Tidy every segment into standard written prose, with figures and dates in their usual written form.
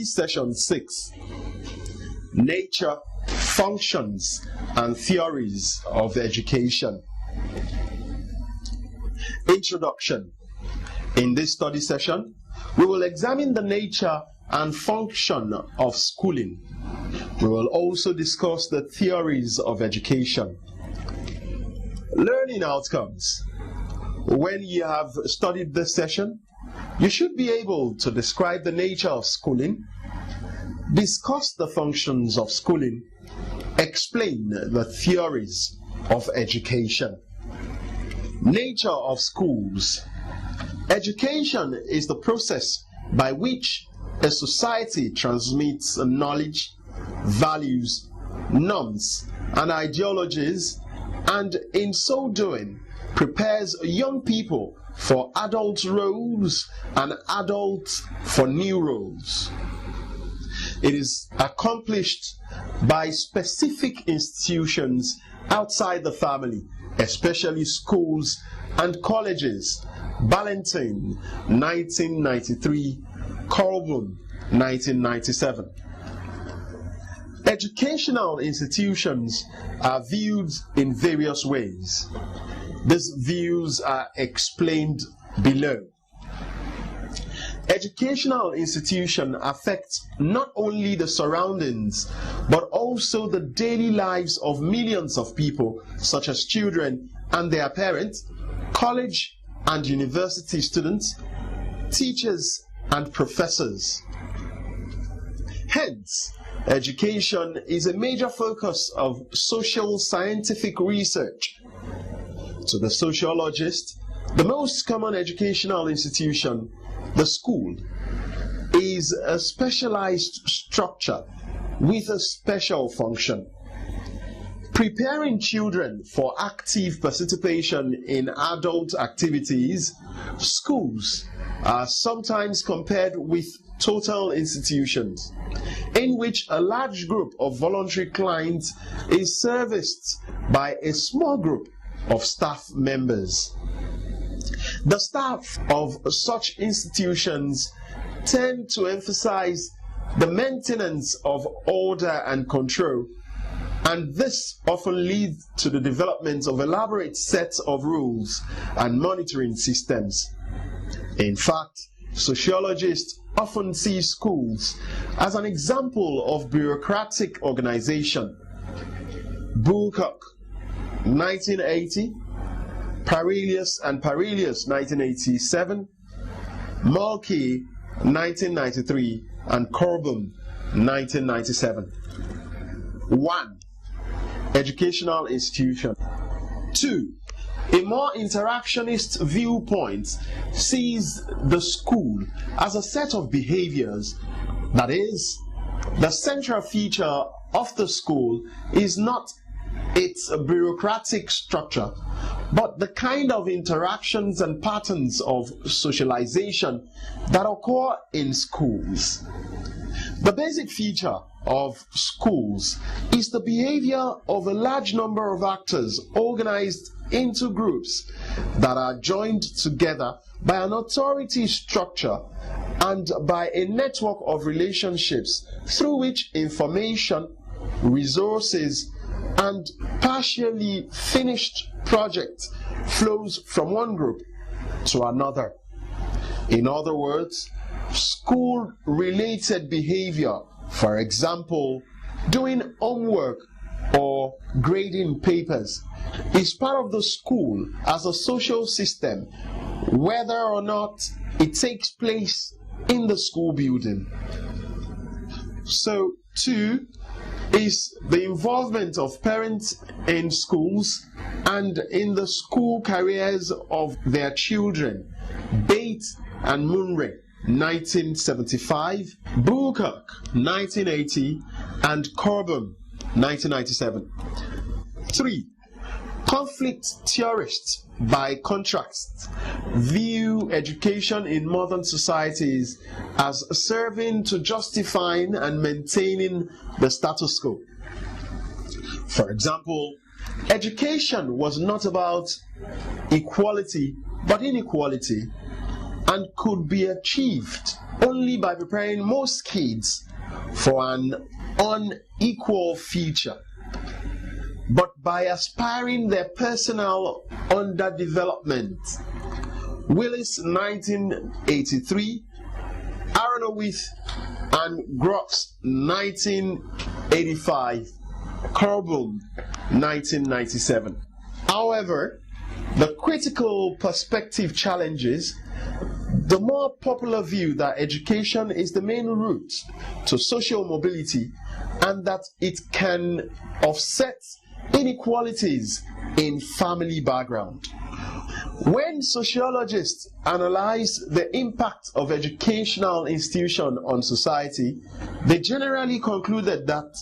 Session 6, Nature, Functions and Theories of Education. Introduction. In this study session, we will examine the nature and function of schooling. We will also discuss the theories of education. Learning outcomes. When you have studied this session, you should be able to describe the nature of schooling, discuss the functions of schooling, explain the theories of education. Nature of schools. Education is the process by which a society transmits knowledge, values, norms, and ideologies, and in so doing prepares young people for adult roles and adults for new roles. It is accomplished by specific institutions outside the family, especially schools and colleges. Ballantine, 1993, Corbin, 1997. Educational institutions are viewed in various ways. These views are explained below. Educational institutions affect not only the surroundings, but also the daily lives of millions of people, such as children and their parents, college and university students, teachers and professors. Hence, education is a major focus of social scientific research. To the sociologist, the most common educational institution, the school, is a specialized structure with a special function. Preparing children for active participation in adult activities, schools are sometimes compared with total institutions, in which a large group of voluntary clients is serviced by a small group of staff members. The staff of such institutions tend to emphasize the maintenance of order and control, and this often leads to the development of elaborate sets of rules and monitoring systems. In fact, sociologists often see schools as an example of bureaucratic organization. Bulcock, 1980, Parelius and Parelius, 1987, Mulkey, 1993, and Corbin, 1997. 1. Educational institution. 2. A more interactionist viewpoint sees the school as a set of behaviors. That is, the central feature of the school is not its bureaucratic structure, but the kind of interactions and patterns of socialization that occur in schools. The basic feature of schools is the behavior of a large number of actors organized into groups that are joined together by an authority structure and by a network of relationships through which information, resources, and partially finished project flows from one group to another. In other words, school-related behavior, for example, doing homework or grading papers, is part of the school as a social system, whether or not it takes place in the school building. So, 2 is the involvement of parents in schools and in the school careers of their children. Bates and Munray, 1975, Bulcock, 1980, and Corbin, 1997. 3. Conflict theorists, by contrast, view education in modern societies as serving to justifying and maintaining the status quo. For example, education was not about equality but inequality, and could be achieved only by preparing most kids for an unequal future, but by aspiring their personal underdevelopment. Willis, 1983, Aronowitz and Grox, 1985, Corbin, 1997. However, the critical perspective challenges the more popular view that education is the main route to social mobility and that it can offset inequalities in family background. When sociologists analyze the impact of educational institutions on society, they generally concluded that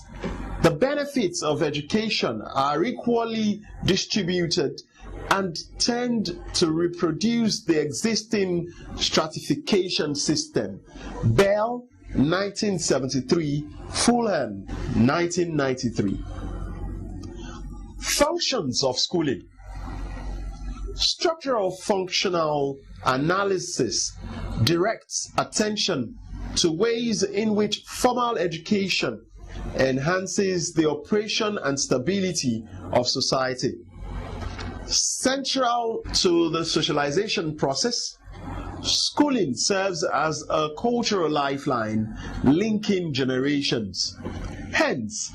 the benefits of education are equally distributed and tend to reproduce the existing stratification system. Bell, 1973, Fulham, 1993. Functions of schooling. Structural functional analysis directs attention to ways in which formal education enhances the operation and stability of society. Central to the socialization process, schooling serves as a cultural lifeline linking generations. Hence,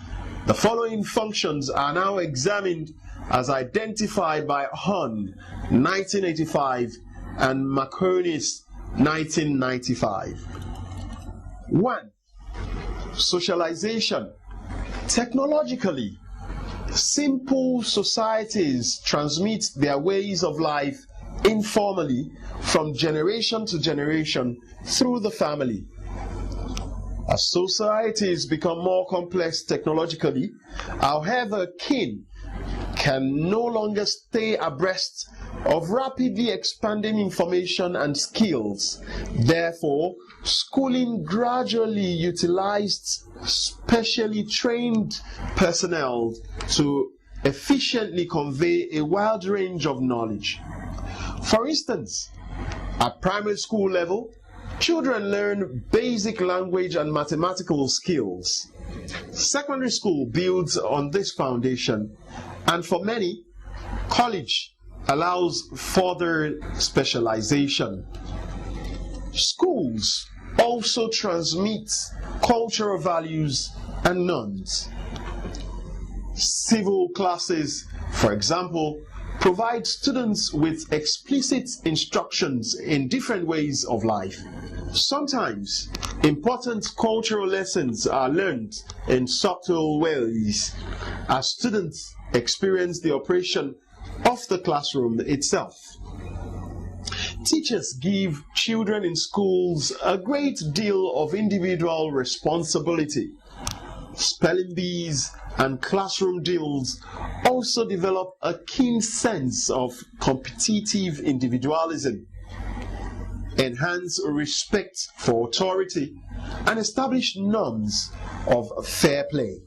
the following functions are now examined as identified by Hahn, 1985, and Maconis, 1995. 1. Socialization. Technologically, simple societies transmit their ways of life informally from generation to generation through the family. As societies become more complex technologically, however, kin can no longer stay abreast of rapidly expanding information and skills. Therefore, schooling gradually utilized specially trained personnel to efficiently convey a wide range of knowledge. For instance, at primary school level, children learn basic language and mathematical skills. Secondary school builds on this foundation, and for many, college allows further specialization. Schools also transmit cultural values and norms. Civil classes, for example, provide students with explicit instructions in different ways of life. Sometimes, important cultural lessons are learned in subtle ways as students experience the operation of the classroom itself. Teachers give children in schools a great deal of individual responsibility. Spelling bees and classroom drills also develop a keen sense of competitive individualism, enhance respect for authority, and establish norms of fair play.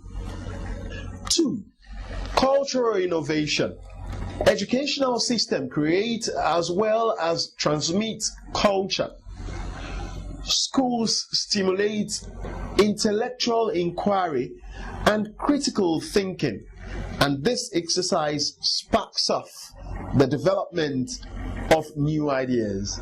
2. Cultural innovation. Educational system create as well as transmit culture. Schools stimulate intellectual inquiry and critical thinking, and this exercise sparks off the development of new ideas.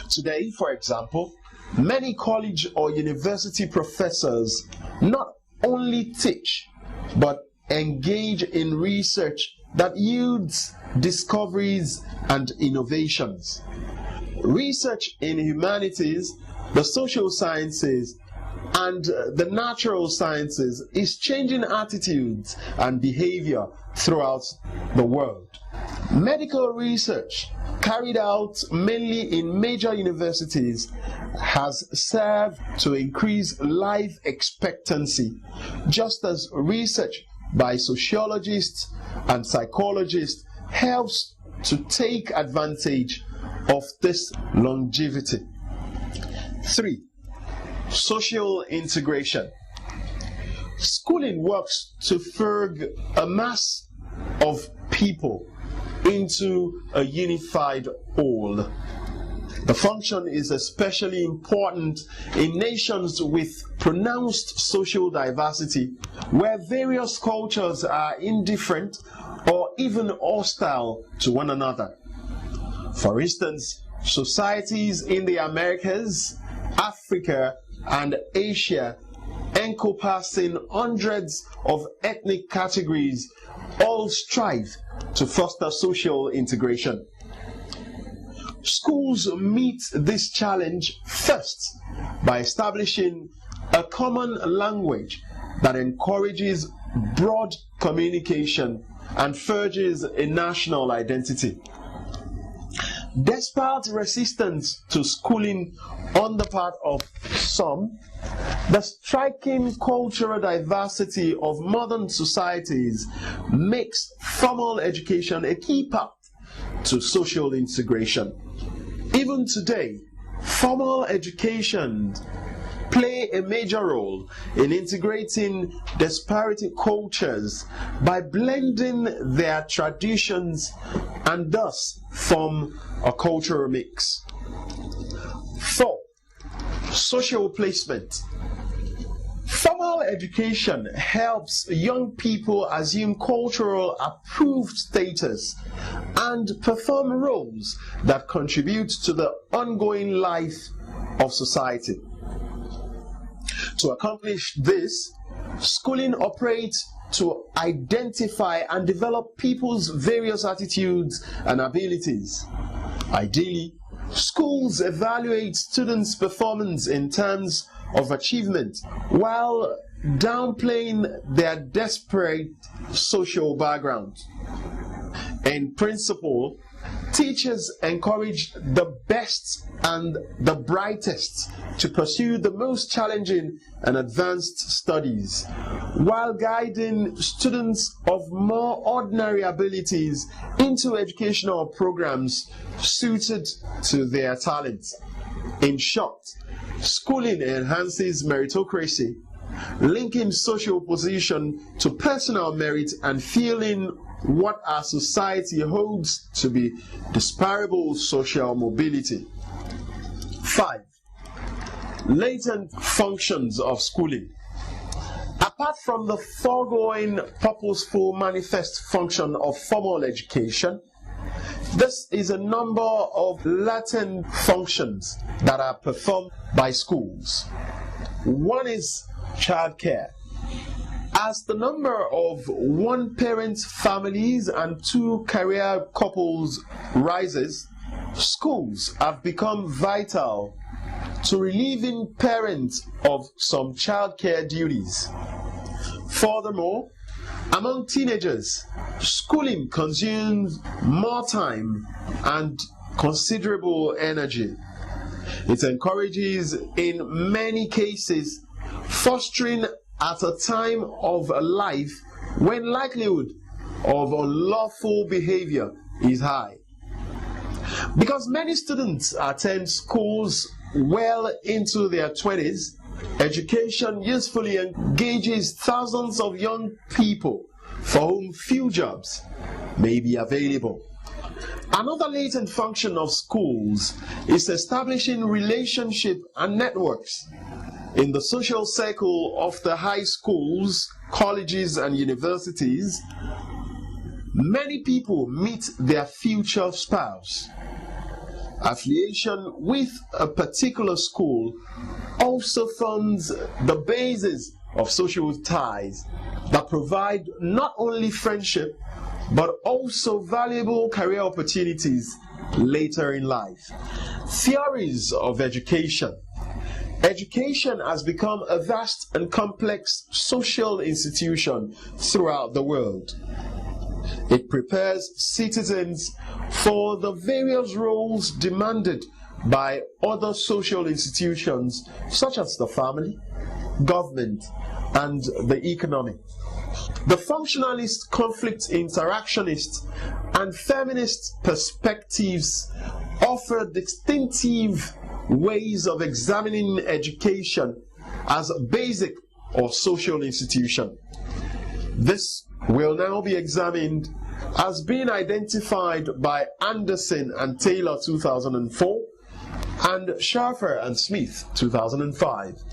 Today, for example, many college or university professors not only teach but engage in research that yields discoveries and innovations. Research in humanities, the social sciences, and the natural sciences is changing attitudes and behavior throughout the world. Medical research carried out mainly in major universities has served to increase life expectancy, just as research by sociologists and psychologists helps to take advantage of this longevity. 3. Social integration. Schooling works to forge a mass of people into a unified whole. The function is especially important in nations with pronounced social diversity, where various cultures are indifferent or even hostile to one another. For instance, societies in the Americas, Africa, and Asia, encompassing hundreds of ethnic categories, all strive to foster social integration. Schools meet this challenge first by establishing a common language that encourages broad communication and forges a national identity. Despite resistance to schooling on the part of some, the striking cultural diversity of modern societies makes formal education a key part to social integration. Even today, formal education play a major role in integrating disparate cultures by blending their traditions and thus form a cultural mix. 4. Social placement. Formal education helps young people assume cultural approved status and perform roles that contribute to the ongoing life of society. To accomplish this, schooling operates to identify and develop people's various attitudes and abilities. Ideally, schools evaluate students' performance in terms of achievement while downplaying their disparate social background. In principle, teachers encourage the best and the brightest to pursue the most challenging and advanced studies, while guiding students of more ordinary abilities into educational programs suited to their talents. In short, schooling enhances meritocracy, linking social position to personal merit and feeling what our society holds to be disparable social mobility. 5. Latent functions of schooling. Apart from the foregoing purposeful manifest function of formal education, this is a number of latent functions that are performed by schools. One is childcare. As the number of one-parent families and two-career couples rises, schools have become vital to relieving parents of some childcare duties. Furthermore, among teenagers, schooling consumes more time and considerable energy. It encourages, in many cases, fostering at a time of life when likelihood of unlawful behavior is high. Because many students attend schools well into their 20s, education usefully engages thousands of young people for whom few jobs may be available. Another latent function of schools is establishing relationships and networks. In the social circle of the high schools, colleges, and universities, many people meet their future spouse. Affiliation with a particular school also forms the basis of social ties that provide not only friendship but also valuable career opportunities later in life. Theories of education. Education has become a vast and complex social institution throughout the world. It prepares citizens for the various roles demanded by other social institutions such as the family, government, and the economy. The functionalist, conflict interactionist, and feminist perspectives offer distinctive ways of examining education as a basic or social institution. This will now be examined as being identified by Anderson and Taylor 2004 and Schaeffer and Smith, 2005.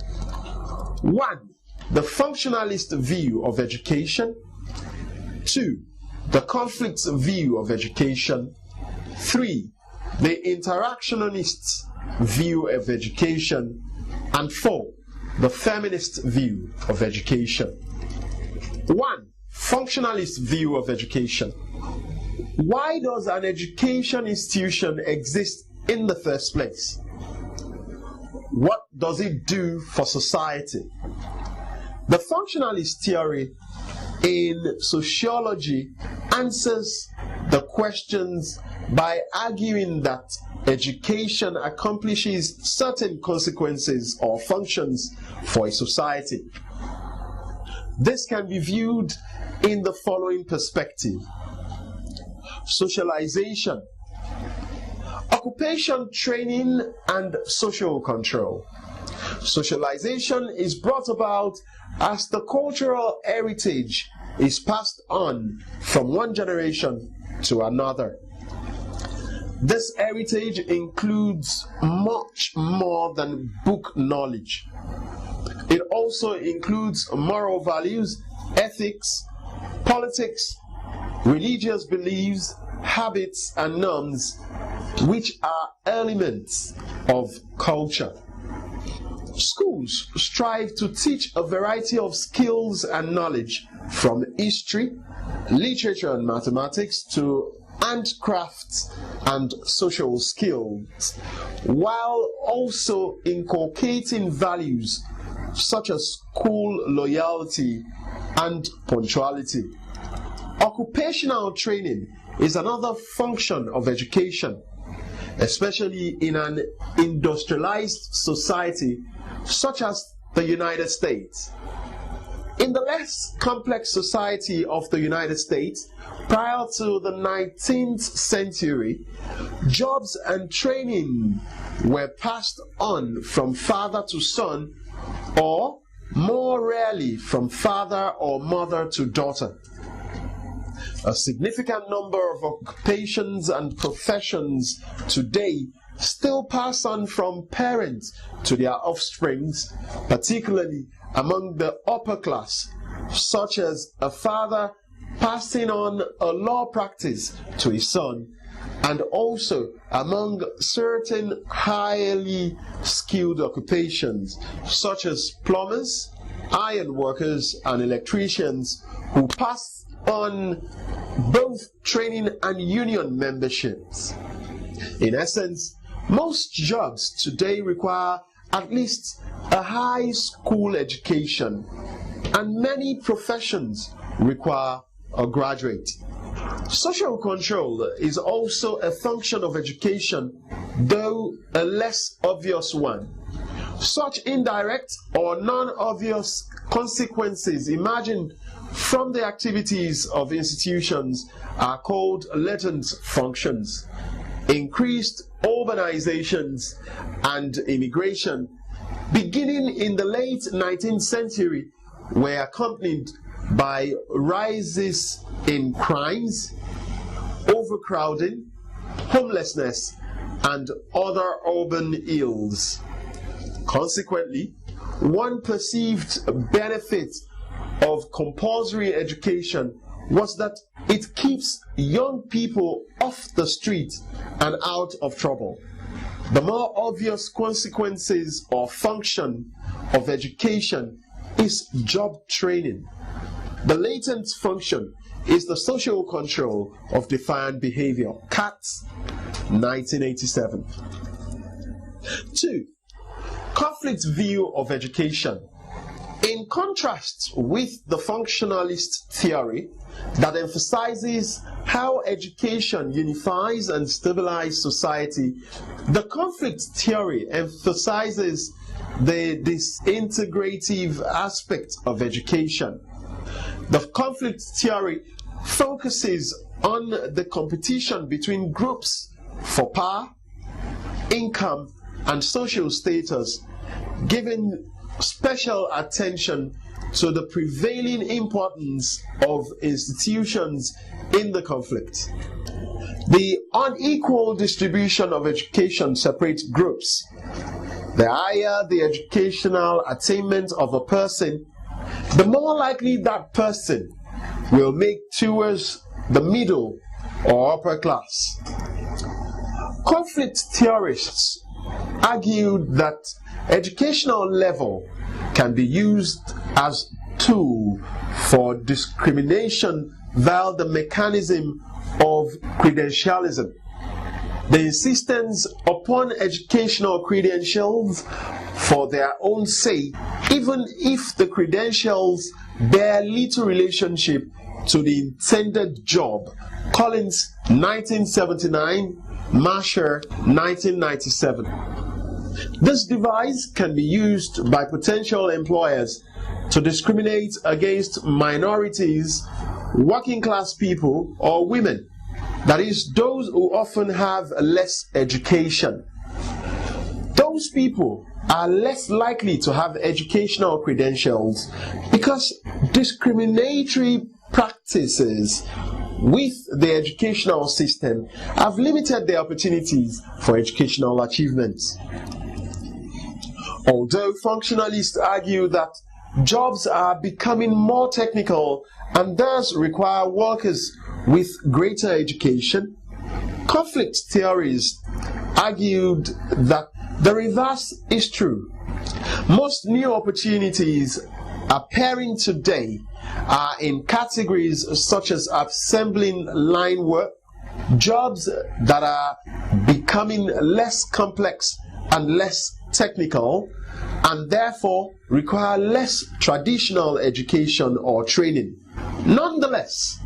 1. The functionalist view of education. 2. The conflict view of education. 3. The interactionist view of education. And 4. The feminist view of education. 1. Functionalist view of education. Why does an education institution exist in the first place? What does it do for society? The functionalist theory in sociology answers the questions by arguing that education accomplishes certain consequences or functions for a society. This can be viewed in the following perspective. Socialization, occupation training, and social control. Socialization is brought about as the cultural heritage is passed on from one generation to another. This heritage includes much more than book knowledge. It also includes moral values, ethics, politics, religious beliefs, habits, and norms, which are elements of culture. Schools strive to teach a variety of skills and knowledge, from history, literature and mathematics to handcrafts and social skills, while also inculcating values such as school loyalty and punctuality. Occupational training is another function of education, especially in an industrialized society such as the United States. In the less complex society of the United States, prior to the 19th century, jobs and training were passed on from father to son, or more rarely from father or mother to daughter. A significant number of occupations and professions today still pass on from parents to their offsprings, particularly among the upper class, such as a father passing on a law practice to his son, and also among certain highly skilled occupations, such as plumbers, iron workers, and electricians, who pass on both training and union memberships. In essence, most jobs today require at least a high school education, and many professions require a graduate. Social control is also a function of education, though a less obvious one. Such indirect or non-obvious consequences emerging from the activities of institutions are called latent functions. Increased urbanizations and immigration, beginning in the late 19th century, were accompanied by rises in crimes, overcrowding, homelessness, and other urban ills. Consequently, one perceived benefit of compulsory education was that it keeps young people off the street and out of trouble. The more obvious consequences or function of education is job training. The latent function is the social control of defiant behavior. Katz, 1987. 2. Conflict view of education. In contrast with the functionalist theory that emphasizes how education unifies and stabilizes society, the conflict theory emphasizes the disintegrative aspect of education. The conflict theory focuses on the competition between groups for power, income, and social status, giving special attention to the prevailing importance of institutions in the conflict. The unequal distribution of education separates groups. The higher the educational attainment of a person, the more likely that person will make towards the middle or upper class. Conflict theorists argued that educational level can be used as tool for discrimination via the mechanism of credentialism. The insistence upon educational credentials for their own sake, even if the credentials bear little relationship to the intended job. Collins, 1979, Marshall, 1997. This device can be used by potential employers to discriminate against minorities, working class people, or women. That is, those who often have less education. Those people are less likely to have educational credentials because discriminatory practices with the educational system have limited the opportunities for educational achievements. Although functionalists argue that jobs are becoming more technical and thus require workers with greater education, conflict theories argued that the reverse is true. Most new opportunities appearing today are in categories such as assembling line work, jobs that are becoming less complex and less technical, and therefore require less traditional education or training. Nonetheless,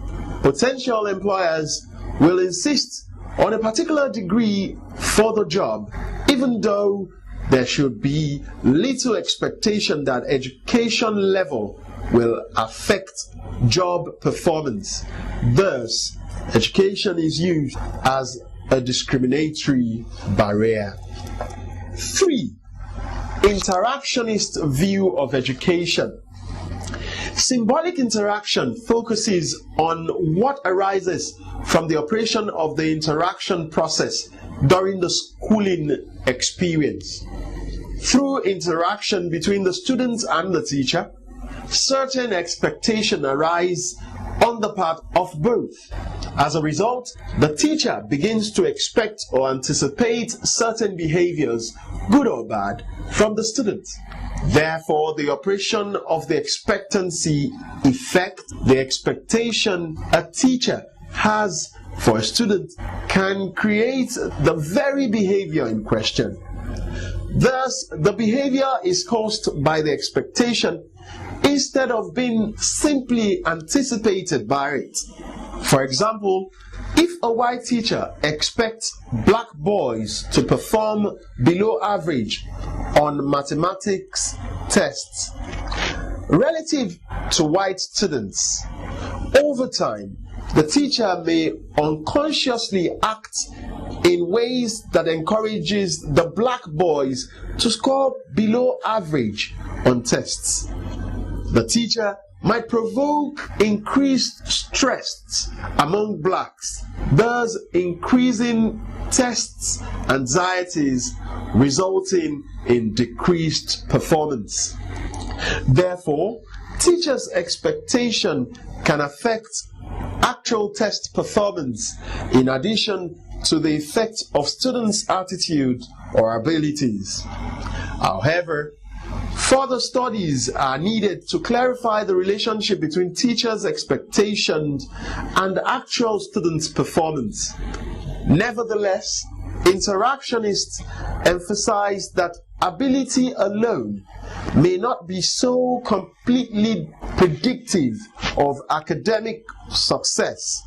potential employers will insist on a particular degree for the job, even though there should be little expectation that education level will affect job performance. Thus, education is used as a discriminatory barrier. 3. Interactionist view of education. Symbolic interaction focuses on what arises from the operation of the interaction process during the schooling experience. Through interaction between the students and the teacher, certain expectations arise on the part of both. As a result, the teacher begins to expect or anticipate certain behaviors, good or bad, from the students. Therefore, the operation of the expectancy effect, the expectation a teacher has for a student, can create the very behavior in question. Thus, the behavior is caused by the expectation instead of being simply anticipated by it. For example, if a white teacher expects black boys to perform below average on mathematics tests relative to white students, over time, the teacher may unconsciously act in ways that encourages the black boys to score below average on tests. The teacher might provoke increased stress among blacks, thus increasing test anxieties, resulting in decreased performance. Therefore, teachers' expectation can affect actual test performance in addition to the effect of students' attitude or abilities. However, further studies are needed to clarify the relationship between teachers' expectations and actual students' performance. Nevertheless, interactionists emphasize that ability alone may not be so completely predictive of academic success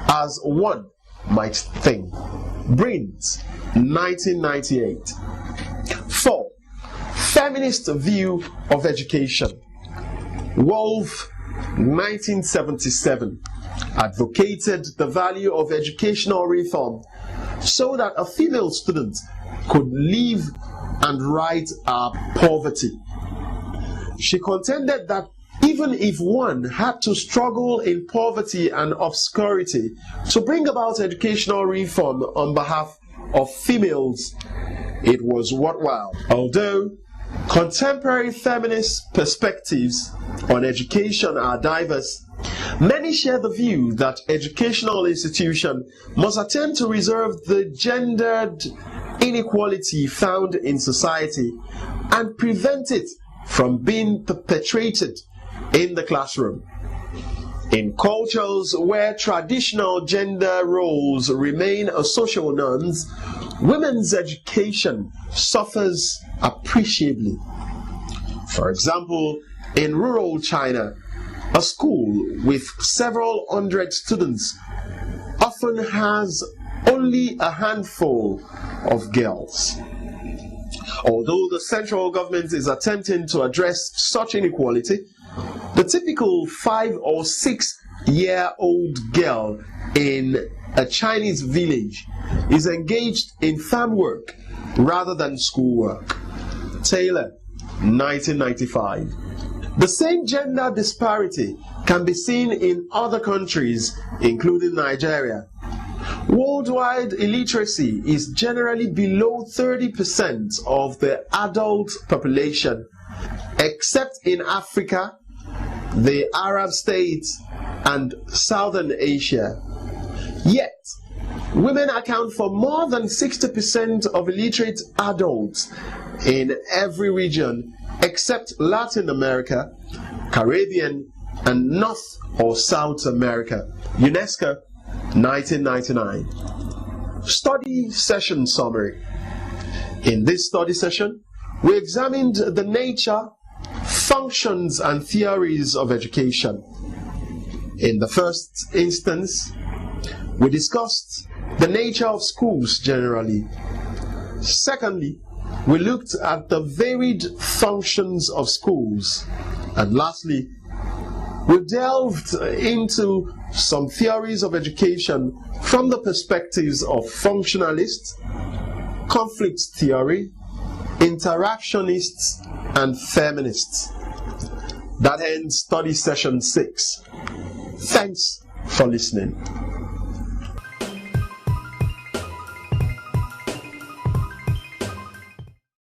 as one might think. Brins, 1998. 4. Feminist view of education. Wolf, 1977, advocated the value of educational reform so that a female student could live and right our poverty. She contended that even if one had to struggle in poverty and obscurity to bring about educational reform on behalf of females, it was worthwhile. Although contemporary feminist perspectives on education are diverse, many share the view that educational institutions must attempt to resolve the gendered inequality found in society and prevent it from being perpetrated in the classroom. In cultures where traditional gender roles remain a social norms, women's education suffers appreciably. For example, in rural China, a school with several hundred students often has only a handful of girls. Although the central government is attempting to address such inequality, the typical 5 or 6 year old girl in a Chinese village is engaged in farm work rather than schoolwork. Taylor, 1995. The same gender disparity can be seen in other countries, including Nigeria. Worldwide illiteracy is generally below 30% of the adult population, except in Africa, the Arab states, and Southern Asia. Yet, women account for more than 60% of illiterate adults in every region except Latin America, Caribbean, and North or South America. UNESCO, 1999. Study session summary. In this study session, we examined the nature, functions, and theories of education. In the first instance, we discussed the nature of schools generally. Secondly, we looked at the varied functions of schools. And lastly, we delved into some theories of education from the perspectives of functionalists, conflict theory, interactionists, and feminists. That ends study session 6. Thanks for listening.